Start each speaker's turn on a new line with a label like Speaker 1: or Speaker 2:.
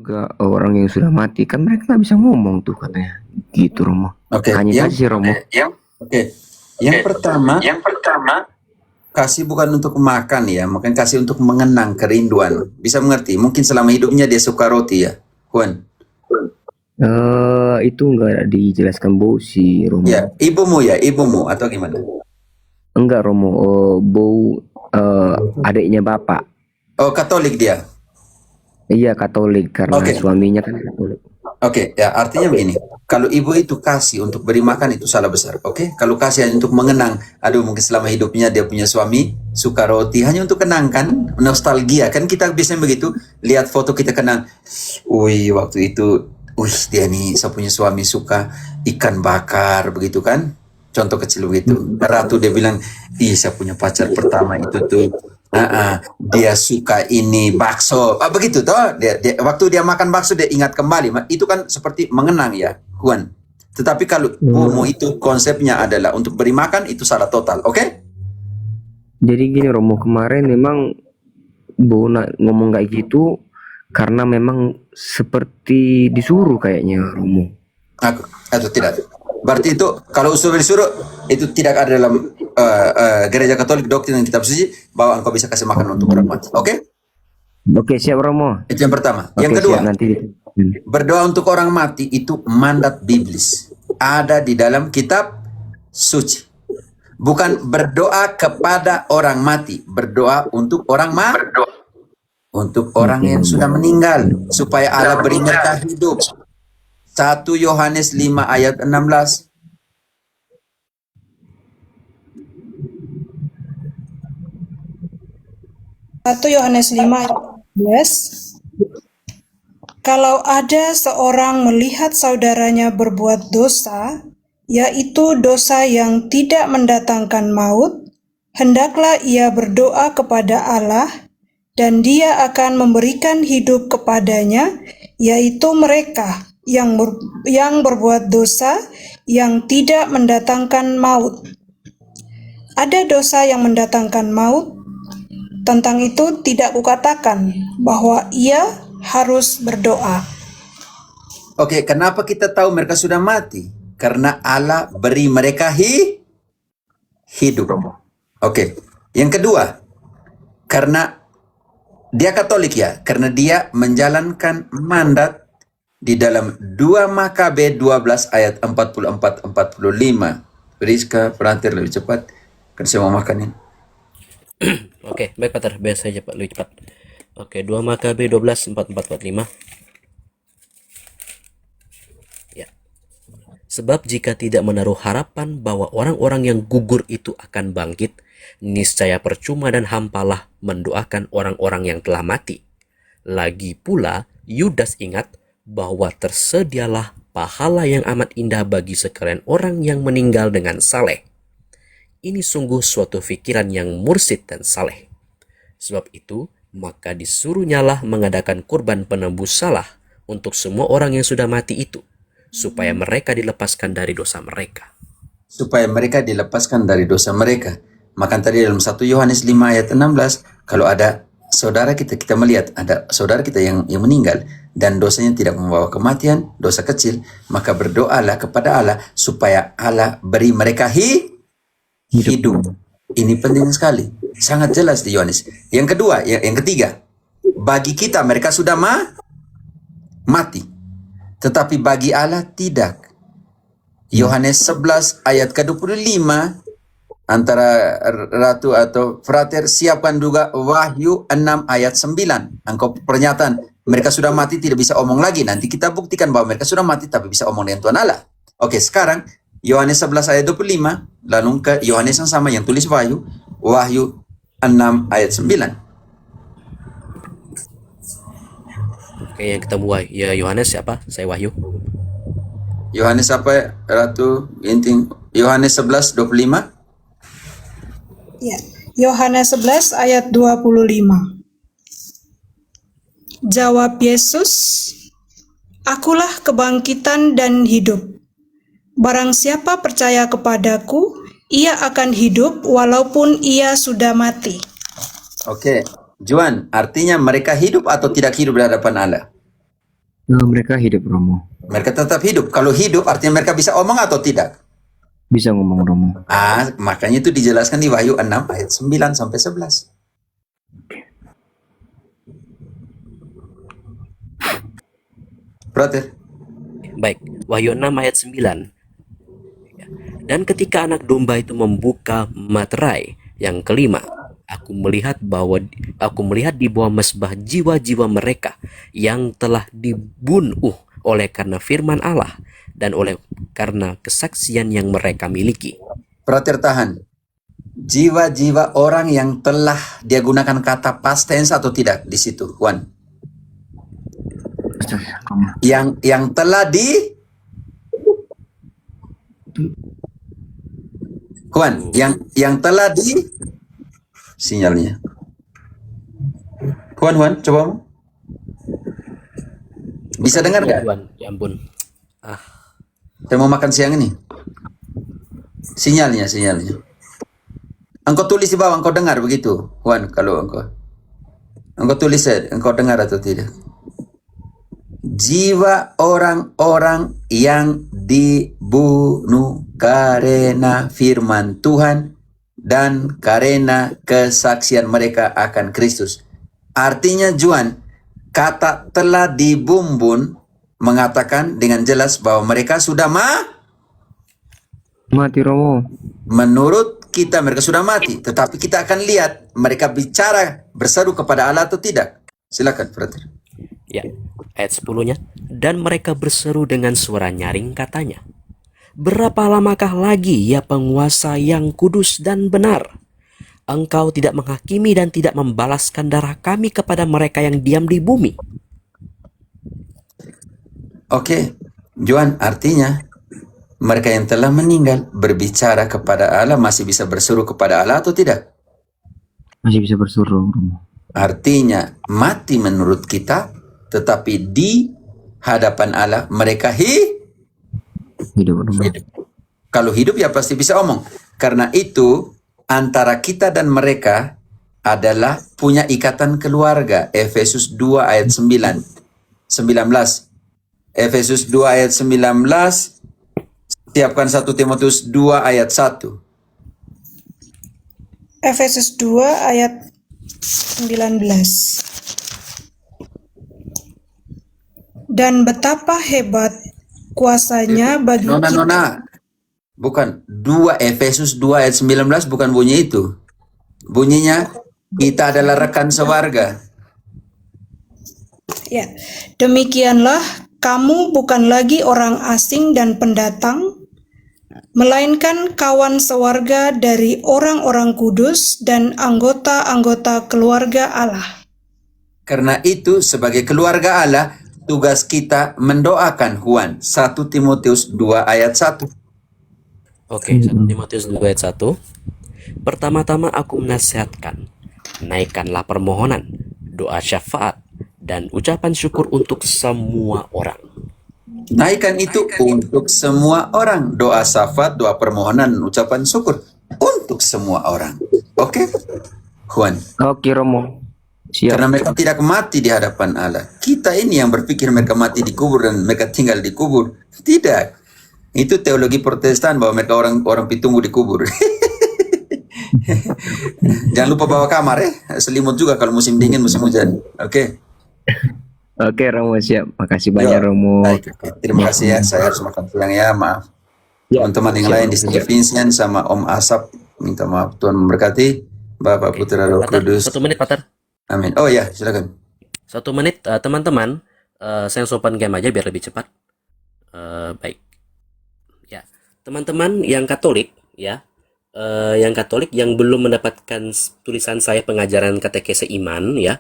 Speaker 1: Gak orang yang sudah mati kan mereka nggak bisa ngomong tuh katanya gitu Romo.
Speaker 2: Oke,
Speaker 1: Hanya kasih Romo.
Speaker 2: Yang pertama, kasih bukan untuk makan ya, mungkin kasih untuk mengenang kerinduan. Bisa mengerti? Mungkin selama hidupnya dia suka roti ya, Juan.
Speaker 1: Itu nggak dijelaskan bau si Romo.
Speaker 2: Ya, ibumu atau gimana?
Speaker 1: Enggak Romo, bau adiknya bapak.
Speaker 2: Oh, Katolik dia.
Speaker 1: Iya Katolik karena
Speaker 2: Oke.
Speaker 1: suaminya kan Katolik.
Speaker 2: Oke, ya artinya begini. Kalau ibu itu kasih untuk beri makan itu salah besar. Oke, kalau kasih hanya untuk mengenang, aduh mungkin selama hidupnya dia punya suami suka roti hanya untuk kenang kan, nostalgia kan kita biasanya begitu. Lihat foto kita kenang, wih waktu itu, wih dia nih saya punya suami suka ikan bakar begitu kan. Contoh kecil begitu. Ratu dia bilang, ih saya punya pacar pertama itu tuh. Dia suka ini bakso, begitu toh. Waktu dia makan bakso dia ingat kembali. Itu kan seperti mengenang ya, Juan. Tetapi kalau bomo itu konsepnya adalah untuk beri makan itu salah total, oke?
Speaker 1: Jadi gini Romo, kemarin memang bau ngomong kayak gitu karena memang seperti disuruh kayaknya Romo.
Speaker 2: Atau tidak? Berarti itu kalau suruh disuruh itu tidak ada dalam gereja Katolik doktrin dan kitab suci bahwa engkau bisa kasih makan untuk orang mati, oke?
Speaker 1: Oke siap Romo.
Speaker 2: Itu yang pertama.
Speaker 1: Oke,
Speaker 2: Yang kedua,
Speaker 1: siap, nanti
Speaker 2: berdoa untuk orang mati itu mandat biblis. Ada di dalam kitab suci. Bukan berdoa kepada orang mati, berdoa untuk orang untuk orang yang sudah meninggal supaya Allah beri mereka hidup. 1 Yohanes 5 ayat 16.
Speaker 3: Satu Yohanes 5 ayat 11. Kalau ada seorang melihat saudaranya berbuat dosa, yaitu dosa yang tidak mendatangkan maut, hendaklah ia berdoa kepada Allah, dan Dia akan memberikan hidup kepadanya, yaitu mereka yang berbuat dosa yang tidak mendatangkan maut. Ada dosa yang mendatangkan maut. Tentang itu tidak kukatakan bahwa ia harus berdoa.
Speaker 2: Oke, kenapa kita tahu mereka sudah mati? Karena Allah beri mereka hidup. Oke, yang kedua, karena dia Katolik ya, karena dia menjalankan mandat di dalam 2 Makabe 12 ayat 44-45. Rizka, Perantir lebih cepat, kan saya mau makan ini.
Speaker 4: Oke, baik Pater, biar saya cepat, lebih cepat. Oke, 2 Makabe 12 44-45. Ya. Sebab jika tidak menaruh harapan bahwa orang-orang yang gugur itu akan bangkit, niscaya percuma dan hampalah mendoakan orang-orang yang telah mati. Lagi pula, Yudas ingat bahwa tersedialah pahala yang amat indah bagi sekalian orang yang meninggal dengan saleh. Ini sungguh suatu pikiran yang mursid dan saleh. Sebab itu, maka disuruhnyalah mengadakan kurban penebus salah untuk semua orang yang sudah mati itu, supaya mereka dilepaskan dari dosa mereka.
Speaker 2: Supaya mereka dilepaskan dari dosa mereka. Maka tadi dalam 1 Yohanes 5 ayat 16, kalau ada saudara kita melihat ada saudara kita yang meninggal dan dosanya tidak membawa kematian, dosa kecil, maka berdoalah kepada Allah supaya Allah beri mereka hidup. Ini penting sekali, sangat jelas di Yohanes. Yang kedua, yang ketiga, bagi kita mereka sudah mati, tetapi bagi Allah tidak. Yohanes 11 ayat ke-25, antara Ratu atau Frater, siapkan juga Wahyu 6 ayat 9. Engkau pernyataan mereka sudah mati tidak bisa omong lagi. Nanti kita buktikan bahwa mereka sudah mati tapi bisa omong dengan Tuhan Allah. Oke, sekarang Yohanes 11 ayat 25, lalu ke Yohanes yang sama yang tulis Wahyu 6 ayat 9.
Speaker 4: Oke, yang ketemu ya Yohanes siapa? Saya Wahyu.
Speaker 2: Yohanes apa Ratu? Inting Yohanes 11 25.
Speaker 3: Ya, Yohanes 11 ayat 25. Jawab Yesus, "Akulah kebangkitan dan hidup. Barang siapa percaya kepadaku, ia akan hidup walaupun ia sudah mati."
Speaker 2: Oke, Juan, artinya mereka hidup atau tidak hidup di hadapan Allah?
Speaker 1: Nah, mereka hidup Romo.
Speaker 2: Mereka tetap hidup. Kalau hidup artinya mereka bisa omong atau tidak?
Speaker 1: Bisa ngomong Romo.
Speaker 2: Makanya itu dijelaskan di Wahyu 6 ayat 9 sampai 11. Brother.
Speaker 4: Baik, Wahyu 6 ayat 9. Dan ketika anak domba itu membuka materai yang kelima, aku melihat di bawah mesbah jiwa-jiwa mereka yang telah dibunuh oleh karena firman Allah dan oleh karena kesaksian yang mereka miliki.
Speaker 2: Brother tahan. Jiwa-jiwa orang yang telah dia gunakan kata past tense atau tidak di situ, Juan?
Speaker 1: Romo.
Speaker 2: Yang telah di Juan, yang telah di sinyalnya. Juan, coba. Bisa dengar nggak?
Speaker 4: Tuhan, ya ampun.
Speaker 2: Saya mau makan siang ini. Sinyalnya. Engkau tulis di bawah, engkau dengar begitu, Juan. Kalau engkau tulis, engkau dengar atau tidak? Jiwa orang-orang yang dibunuh karena firman Tuhan dan karena kesaksian mereka akan Kristus. Artinya Juan, kata telah dibumbun mengatakan dengan jelas bahwa mereka sudah
Speaker 1: Mati Romo.
Speaker 2: menurut kita mereka sudah mati. Tetapi kita akan lihat mereka bicara berseru kepada Allah atau tidak. Silakan, brother.
Speaker 4: Ya, ayat 10-nya. Dan mereka berseru dengan suara nyaring katanya, berapa lamakah lagi ya penguasa yang kudus dan benar? Engkau tidak menghakimi dan tidak membalaskan darah kami kepada mereka yang diam di bumi.
Speaker 2: Oke, Juan, artinya mereka yang telah meninggal berbicara kepada Allah masih bisa berseru kepada Allah atau tidak?
Speaker 1: Masih bisa bersuruh Romo.
Speaker 2: Artinya mati menurut kita, tetapi di hadapan Allah mereka
Speaker 1: Hidup Romo.
Speaker 2: Kalau hidup ya pasti bisa omong. Karena itu antara kita dan mereka adalah punya ikatan keluarga. Efesus 2 ayat 19. Efesus 2 ayat 19. Siapkan 1 Timotius 2 ayat 1.
Speaker 3: Efesus 2 ayat 19. Dan betapa hebat kuasanya bagi kita.
Speaker 2: Nona. Bukan. 2 Efesus 2 ayat 19 bukan bunyi itu. Bunyinya kita adalah rekan sewarga.
Speaker 3: Ya, demikianlah kamu bukan lagi orang asing dan pendatang, melainkan kawan sewarga dari orang-orang kudus dan anggota-anggota keluarga Allah.
Speaker 2: Karena itu sebagai keluarga Allah, tugas kita mendoakan Juan. 1 Timotius 2 ayat 1.
Speaker 4: Oke, 1 Timotius 2 ayat 1. Pertama-tama aku menasihatkan, naikkanlah permohonan, doa syafaat, dan ucapan syukur untuk semua orang.
Speaker 2: Naikkan itu untuk semua orang. Doa syafaat, doa permohonan, ucapan syukur untuk semua orang. Oke? Juan.
Speaker 1: Oke Romo. Siap.
Speaker 2: Karena mereka tidak mati di hadapan Allah. Kita ini yang berpikir mereka mati di kubur dan mereka tinggal di kubur. Tidak. Itu teologi Protestan bahwa mereka orang pitunggu di kubur. Jangan lupa bawa kamar selimut juga kalau musim dingin, musim hujan. Oke.
Speaker 1: Oke Romo, siap. Makasih banyak
Speaker 2: Yo,
Speaker 1: Romo.
Speaker 2: baik, oke. Terima kasih ya. Saya harus makan siang ya. Maaf.
Speaker 1: Ya,
Speaker 2: Teman-teman yang
Speaker 1: siap,
Speaker 2: lain di St. Vincent sama Om Asap, minta maaf. Tuhan memberkati. Bapak Putra Roh
Speaker 4: Pater,
Speaker 2: Kudus.
Speaker 4: 1 menit, Pater.
Speaker 2: Amin. Oh ya, silakan.
Speaker 4: 1 menit, teman-teman. Saya sopan game aja biar lebih cepat. Baik. Ya, teman-teman yang Katolik, ya, yang Katolik yang belum mendapatkan tulisan saya pengajaran katekese iman, ya,